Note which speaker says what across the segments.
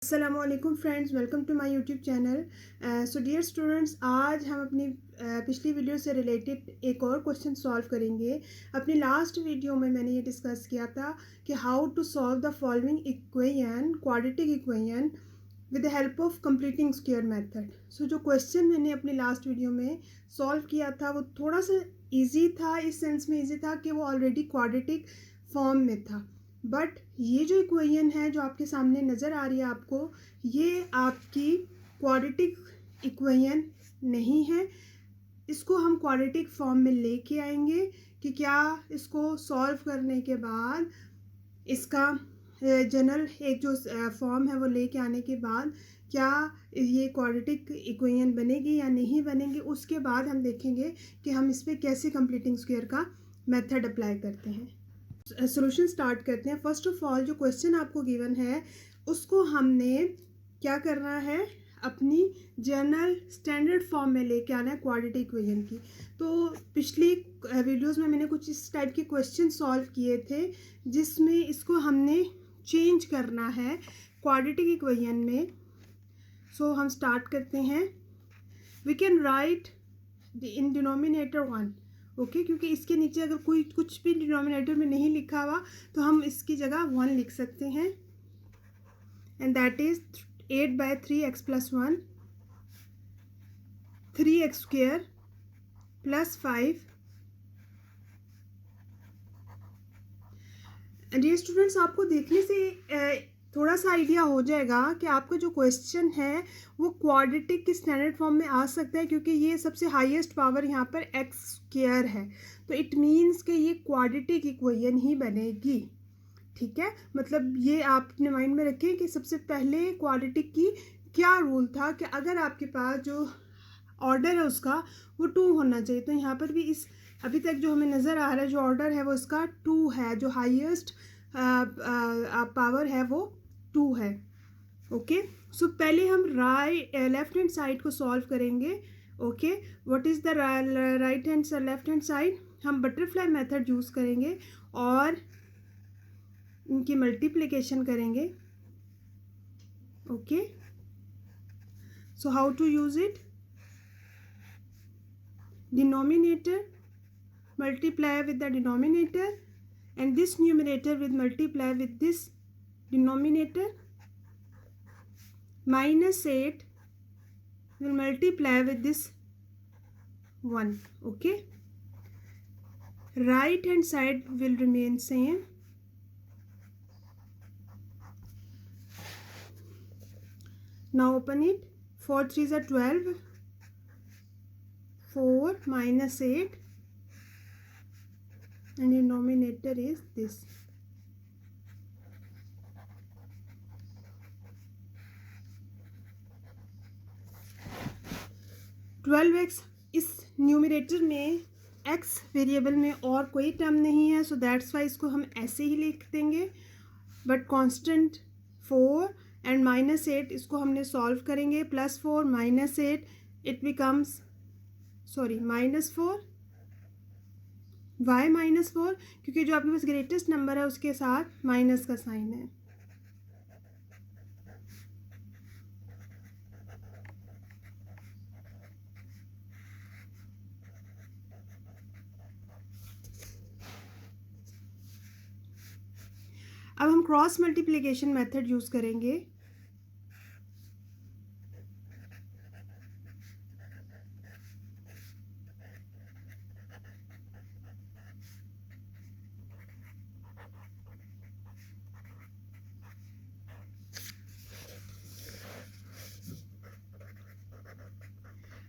Speaker 1: अस्सलामुअलैकुम friends, welcome to my YouTube channel. So dear students, आज हम अपनी पिछली वीडियो से रिलेटेड एक और क्वेश्चन सॉल्व करेंगे। अपनी लास्ट वीडियो में मैंने ये डिस्कस किया था कि how to solve the following equation, quadratic equation with the help of completing square method. So जो क्वेश्चन मैंने अपनी लास्ट वीडियो में सॉल्व किया था वो थोड़ा सा ईजी था, इस सेंस में ईजी था कि वो ऑलरेडी क्वाड्रेटिक फॉर्म में था। बट ये जो इक्वेशन है जो आपके सामने नज़र आ रही है आपको, ये आपकी क्वाड्रेटिक इक्वेशन नहीं है। इसको हम क्वाड्रेटिक फॉर्म में लेके आएंगे कि क्या इसको सॉल्व करने के बाद इसका जनरल एक जो फॉर्म है वो लेके आने के बाद क्या ये क्वाड्रेटिक इक्वेशन बनेगी या नहीं बनेगी। उसके बाद हम देखेंगे कि हम इस पर कैसे कंप्लीटिंग स्क्वायर का मेथड अप्लाई करते हैं। सॉल्यूशन स्टार्ट करते हैं। फर्स्ट ऑफ ऑल जो क्वेश्चन आपको गिवन है उसको हमने क्या करना है, अपनी जनरल स्टैंडर्ड फॉर्म में लेके आना है क्वाड्रेटिक इक्वेशन की। तो पिछली वीडियोस में मैंने कुछ इस टाइप के क्वेश्चन सॉल्व किए थे जिसमें इसको हमने चेंज करना है क्वाड्रेटिक इक्वेशन में। सो हम स्टार्ट करते हैं। We can write in denominator 1, okay, क्योंकि इसके नीचे अगर कोई कुछ भी डिनोमिनेटर में नहीं लिखा हुआ तो हम इसकी जगह 1 लिख सकते हैं। And that is 8/3x + 1, 3x² + 5। Dear students, आपको देखने से थोड़ा सा आइडिया हो जाएगा कि आपका जो क्वेश्चन है वो क्वाड्रेटिक के स्टैंडर्ड फॉर्म में आ सकता है, क्योंकि ये सबसे हाईएस्ट पावर यहाँ पर x² है। तो इट मीन्स कि ये क्वाड्रेटिक इक्वेशन ही बनेगी। ठीक है, मतलब ये आप अपने माइंड में रखें कि सबसे पहले क्वाड्रेटिक की क्या रूल था कि अगर आपके पास जो ऑर्डर है उसका वो 2 होना चाहिए। तो यहाँ पर भी इस अभी तक जो हमें नज़र आ रहा है जो ऑर्डर है वो इसका 2 है, जो हाईएस्ट पावर है वो 2 है। ओके, सो पहले हम लेफ्ट हैंड साइड को सॉल्व करेंगे। Okay, what is the right hand left hand side? हम बटरफ्लाई मेथड यूज़ करेंगे और इनकी मल्टीप्लिकेशन करेंगे। Okay, so how to use it? Denominator multiply with the denominator, and this numerator will multiply with this denominator. -8 will multiply with this 1. Okay, right hand side will remain same. Now open it. 4 3s are 12. 4 - 8, and denominator is this. (12x) इस numerator में x variable में और कोई term नहीं है, so that's why इसको हम ऐसे ही लिख देंगे। बट कांस्टेंट 4 एंड -8 इसको हमने सॉल्व करेंगे। +4 - 8 इट बिकम्स -4। वाई -4? क्योंकि जो आपके पास ग्रेटेस्ट नंबर है उसके साथ माइनस का साइन है। अब हम क्रॉस मल्टीप्लिकेशन मेथड यूज़ करेंगे।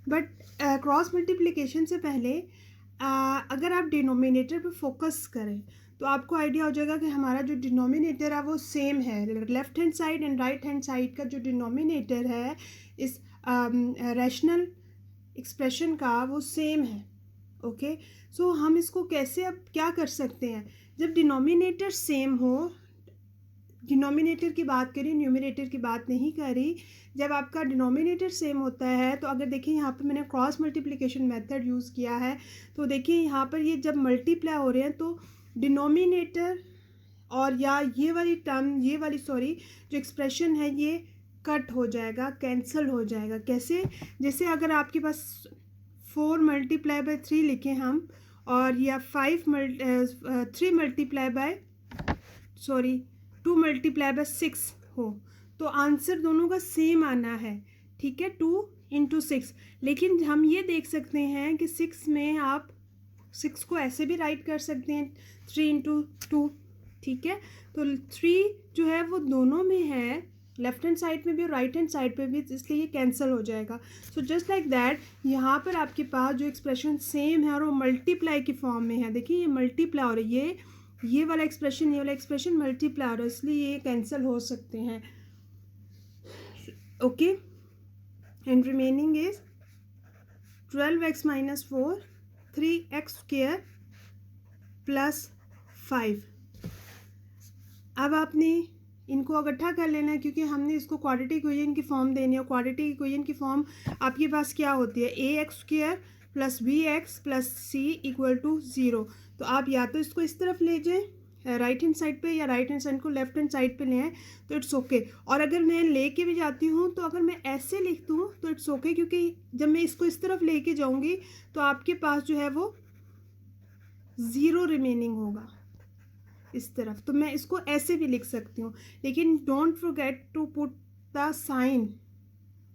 Speaker 1: बट क्रॉस मल्टीप्लिकेशन से पहले अगर आप डिनोमिनेटर पर फोकस करें तो आपको आइडिया हो जाएगा कि हमारा जो डिनोमिनेटर है वो सेम है। Left hand side and right hand side का जो डिनोमिनेटर है इस रैशनल एक्सप्रेशन का वो सेम है। ओके, सो हम इसको कैसे अब क्या कर सकते हैं? जब डिनोमिनेटर सेम हो, डिनोमिनेटर की बात करी, न्यूमरेटर की बात नहीं करी, जब आपका डिनोमिनेटर सेम होता है तो अगर देखिए यहाँ पर मैंने क्रॉस मल्टीप्लिकेशन मेथड यूज़ किया है, तो देखिए यहाँ पर ये जब मल्टीप्लाई हो रहे हैं तो डिनोमिनेटर और या ये वाली जो एक्सप्रेशन है ये कट हो जाएगा, कैंसल हो जाएगा। कैसे? जैसे अगर आपके पास 4 मल्टीप्लाई बाय 3 लिखें हम, और या 3 मल्टीप्लाई बाय 2 मल्टीप्लाई बाय 6 हो, तो आंसर दोनों का सेम आना है, ठीक है, 2 इंटू 6। लेकिन हम ये देख सकते हैं कि 6 में आप 6 को ऐसे भी राइट कर सकते हैं, 3 इंटू 2, ठीक है। तो 3 जो है वो दोनों में है, लेफ्ट हैंड साइड में भी और राइट हैंड साइड पे भी, इसलिए ये कैंसिल हो जाएगा। सो जस्ट लाइक दैट यहाँ पर आपके पास जो एक्सप्रेशन सेम है और वो मल्टीप्लाई की फॉर्म में है। देखिए ये मल्टीप्लाई हो रही है, ये वाला एक्सप्रेशन मल्टीप्लाई हो रहा है, इसलिए ये कैंसिल हो सकते हैं। Okay, and remaining is 12x minus 4, 3x square plus 5। अब आपने इनको इकट्ठा कर लेना है, क्योंकि हमने इसको क्वाड्रेटिक इक्वेशन की फॉर्म देनी है। क्वाड्रेटिक इक्वेशन की फॉर्म आपके पास क्या होती है? ax square plus bx plus c equal to 0। तो आप या तो इसको इस तरफ ले जाएं राइट हैंड साइड पे, या राइट हैंड साइड को लेफ्ट हैंड साइड पे ले आएँ, तो इट्स ओके। और अगर मैं लेके भी जाती हूँ तो अगर मैं ऐसे लिख दूँ तो इट्स ओके, क्योंकि जब मैं इसको इस तरफ लेके जाऊँगी तो आपके पास जो है वो 0 रिमेनिंग होगा इस तरफ। तो मैं इसको ऐसे भी लिख सकती हूँ, लेकिन don't forget to put the sign,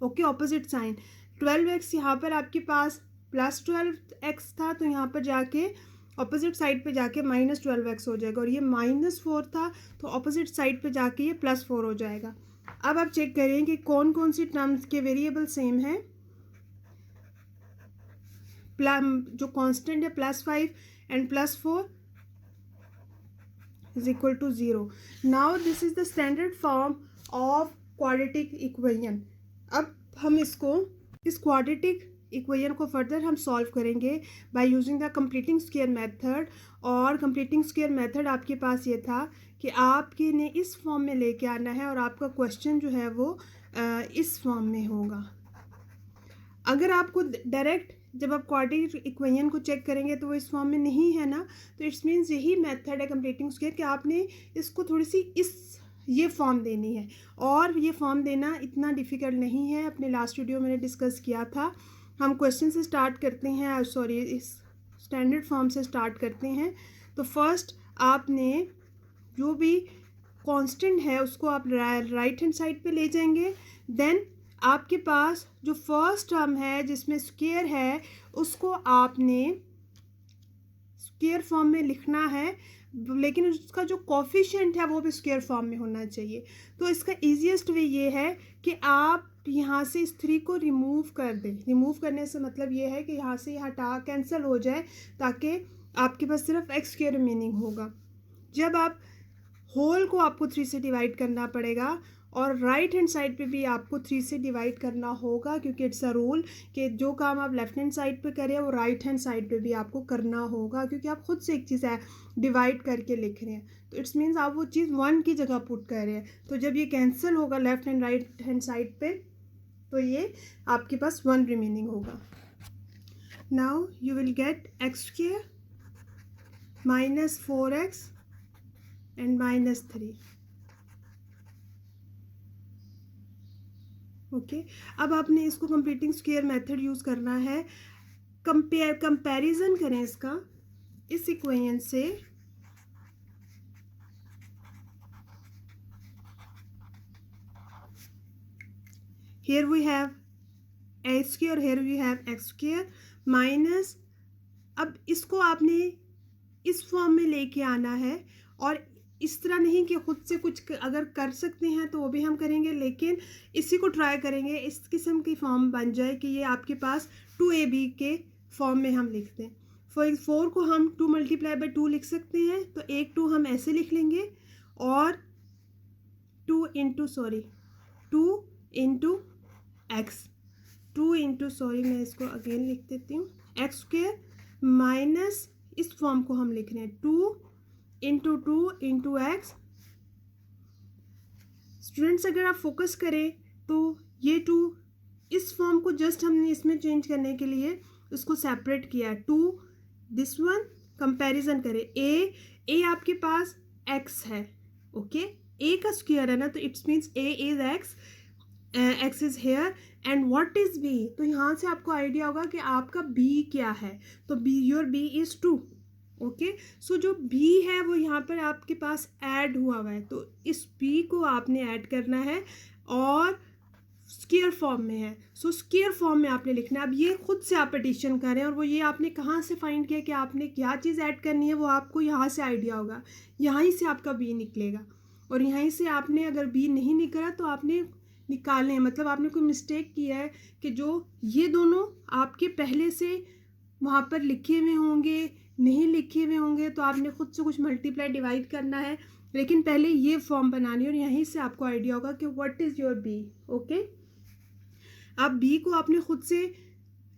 Speaker 1: okay, opposite sign. 12x यहाँ पर आपके पास प्लस 12x था, तो यहाँ पर जाके ऑपोजिट साइड पे जाके माइनस 12x हो जाएगा, और ये -4 था तो ऑपोजिट साइड पे जाके ये +4 हो जाएगा। अब आप चेक करें कि कौन कौन सी टर्म्स के वेरिएबल सेम है। जो कांस्टेंट है +5 and +4 is equal to 0. Now this is the standard form of quadratic equation. अब हम इस quadratic equation को फर्दर हम सॉल्व करेंगे by using the completing square method। और completing square method आपके पास ये था कि आपके ने इस फॉर्म में लेके आना है, और आपका क्वेश्चन जो है वो इस फॉर्म में होगा। अगर आपको डायरेक्ट जब आप क्वाड्रेटिक इक्वेशन को चेक करेंगे तो वो इस फॉर्म में नहीं है ना, तो इट्स मीन्स यही मेथड है कंप्लीटिंग स्क्वायर कि आपने इसको थोड़ी सी ये फॉर्म देनी है। और ये फॉर्म देना इतना डिफ़िकल्ट नहीं है, अपने लास्ट वीडियो मैंने डिस्कस किया था। हम क्वेश्चन से स्टार्ट करते हैं, इस स्टैंडर्ड फॉर्म से स्टार्ट करते हैं। तो फर्स्ट आपने जो भी कांस्टेंट है उसको आप राइट हैंड साइड पे ले जाएंगे। देन आपके पास जो फर्स्ट टर्म है जिसमें स्क्वायर है उसको आपने स्क्वायर फॉर्म में लिखना है, लेकिन उसका जो कोफिशिएंट है वो भी स्क्वायर फॉर्म में होना चाहिए। तो इसका ईजीएस्ट वे ये है कि आप यहाँ से इस 3 को रिमूव कर दें। रिमूव करने से मतलब ये है कि यहाँ से हटा कैंसिल हो जाए, ताकि आपके पास सिर्फ x स्क्वायर रिमेनिंग होगा। जब आप होल को आपको 3 से डिवाइड करना पड़ेगा, और राइट हैंड साइड पे भी आपको 3 से डिवाइड करना होगा, क्योंकि इट्स अ रूल कि जो काम आप लेफ्ट हैंड साइड पे करें वो राइट हैंड साइड पे भी आपको करना होगा, क्योंकि आप खुद से एक चीज़ है डिवाइड करके लिख रहे हैं, तो इट्स मीन्स आप वो चीज़ 1 की जगह पुट कर रहे हैं। तो जब ये कैंसिल होगा left and right hand side पे, तो ये आपके पास 1 रिमेनिंग होगा। Now you will get x square -4x and -3। Okay, अब आपने इसको कंप्लीटिंग स्क्वायर मेथड यूज़ करना है। कंपैरिजन करें इसका इस इक्वेशन से। Here we have a square, here we have x square minus, अब इसको आपने इस फॉर्म में लेके आना है, और इस तरह नहीं कि खुद से कुछ अगर कर सकते हैं तो वो भी हम करेंगे, लेकिन इसी को ट्राई करेंगे इस किस्म की फॉर्म बन जाए कि ये आपके पास 2ab के फॉर्म में हम लिखते हैं। 4 को हम 2 मल्टीप्लाई बाय 2 लिख सकते हैं, तो एक 2 हम ऐसे लिख लेंगे, और 2 इंटू x, मैं इसको अगेन लिख देती हूँ, x स्क्वायर माइनस इस फॉर्म को हम लिख रहे हैं 2 इंटू x। स्टूडेंट्स अगर आप फोकस करें तो ये 2 इस फॉर्म को जस्ट हमने इसमें चेंज करने के लिए उसको सेपरेट किया, 2 दिस वन। कंपैरिजन करें, a आपके पास x है, ओके, a का स्क्वायर है ना, तो it's means a is x, x is here and what is b. तो यहाँ से आपको आइडिया होगा कि आपका बी क्या है। तो B, your B is 2। Okay, so जो बी है वो यहाँ पर आपके पास ऐड हुआ है, तो इस बी को आपने ऐड करना है और स्केयर फॉर्म में है। सो स्केयर फॉर्म में आपने लिखना है। अब ये खुद से आप एडिशन करें, और वो ये आपने कहाँ से फाइंड किया कि आपने क्या चीज़ ऐड करनी है, वो आपको यहाँ से आइडिया होगा। यहाँ ही से आपका बी निकलेगा, और यहीं से आपने अगर बी नहीं निकला तो आपने निकालने हैं, मतलब आपने कोई मिस्टेक किया है कि जो ये दोनों आपके पहले से वहाँ पर लिखे हुए होंगे, नहीं लिखे हुए होंगे, तो आपने खुद से कुछ मल्टीप्लाई डिवाइड करना है, लेकिन पहले ये फॉर्म बनानी है, और यहीं से आपको आइडिया होगा कि what is your b. Okay, अब बी को आपने खुद से,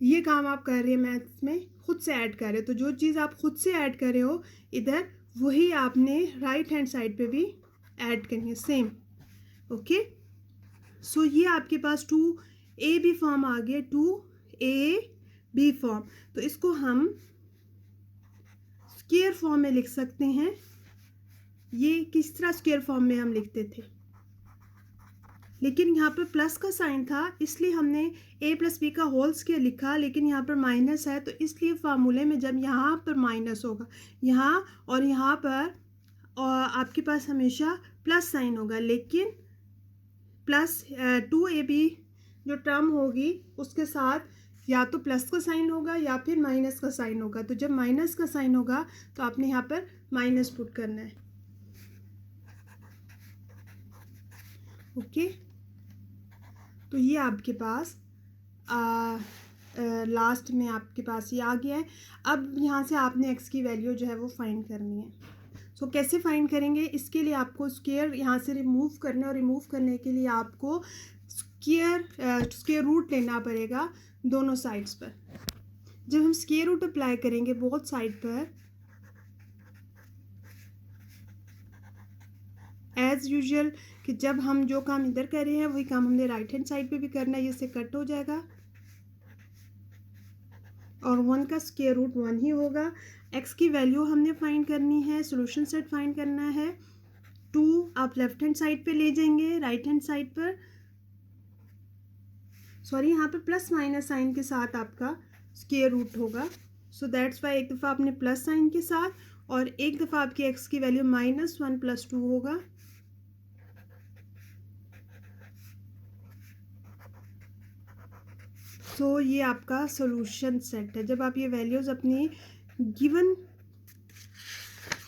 Speaker 1: ये काम आप कर रहे हैं मैथ्स में, खुद से ऐड कर रहे हो, तो जो चीज़ आप खुद से ऐड कर रहे हो इधर, वही आपने राइट हैंड साइड पे भी ऐड करनी है, सेम। ओके, सो ये आपके पास 2ab फॉर्म आ गया, 2ab फॉर्म। तो इसको हम स्क्वायर फॉर्म में लिख सकते हैं। ये किस तरह स्क्वायर फॉर्म में हम लिखते थे, लेकिन यहाँ पर प्लस का साइन था इसलिए हमने a + b का होल स्क्वायर लिखा, लेकिन यहाँ पर माइनस है, तो इसलिए फार्मूले में जब यहाँ पर माइनस होगा, यहाँ और यहाँ पर, और आपके पास हमेशा प्लस साइन होगा, लेकिन प्लस 2ab जो टर्म होगी उसके साथ या तो प्लस का साइन होगा या फिर माइनस का साइन होगा। तो जब माइनस का साइन होगा तो आपने यहाँ पर माइनस पुट करना है। ओके, तो ये आपके पास लास्ट में आपके पास ये आ गया है। अब यहाँ से आपने x की वैल्यू जो है वो फाइंड करनी है। सो कैसे फाइंड करेंगे, इसके लिए आपको स्क्वायर यहाँ से रिमूव करना है, और रिमूव करने के लिए आपको स्क्वायर रूट लेना पड़ेगा दोनों साइड्स पर। जब हम स्क्वायर रूट अप्लाई करेंगे बोथ साइड पर, एज यूजुअल कि जब हम जो काम इधर कर रहे हैं वही काम हमने राइट हैंड साइड पे भी करना है, इससे कट हो जाएगा, और 1 का स्क्वायर रूट 1 ही होगा। x की वैल्यू हमने फाइंड करनी है, सोल्यूशन सेट फाइंड करना है। 2 आप लेफ्ट हैंड साइड पे ले जाएंगे, राइट हैंड साइड पर, सॉरी यहाँ पे प्लस माइनस साइन के साथ आपका स्क्वायर रूट होगा। सो दैट्स वाई एक दफ़ा आपने प्लस साइन के साथ, और एक दफ़ा आपकी x की वैल्यू -1 + 2 होगा। सो ये आपका सोल्यूशन सेट है। जब आप ये वैल्यूज़ अपनी गिवन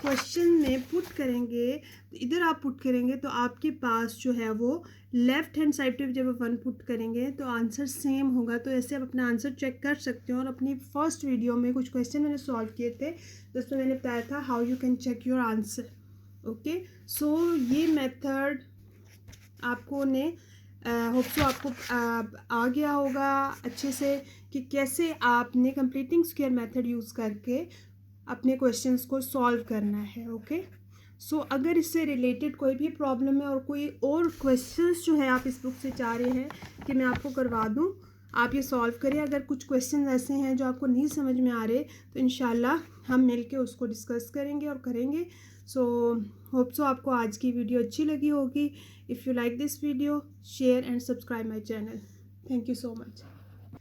Speaker 1: क्वेश्चन में पुट करेंगे, तो इधर आप पुट करेंगे तो आपके पास जो है वो लेफ्ट हैंड साइड पे जब 1 पुट करेंगे तो आंसर सेम होगा। तो ऐसे आप अपना आंसर चेक कर सकते हो। और अपनी फर्स्ट वीडियो में कुछ क्वेश्चन मैंने सॉल्व किए थे, जिसमें मैंने बताया था how you can check your answer. Okay, so ये मेथड आपको ने होप सो आपको आ गया होगा अच्छे से कि कैसे आपने कंप्लीटिंग स्क्वायर मेथड यूज़ करके अपने क्वेश्चंस को सॉल्व करना है। ओके, सो अगर इससे रिलेटेड कोई भी प्रॉब्लम है और कोई और क्वेश्चंस जो है आप इस बुक से चाह रहे हैं कि मैं आपको करवा दूं, आप ये सॉल्व करें। अगर कुछ क्वेश्चन ऐसे हैं जो आपको नहीं समझ में आ रहे तो इंशाल्लाह हम मिलके उसको डिस्कस करेंगे और करेंगे। सो होप सो आपको आज की वीडियो अच्छी लगी होगी। If you like this video, share and subscribe my channel. Thank you so much.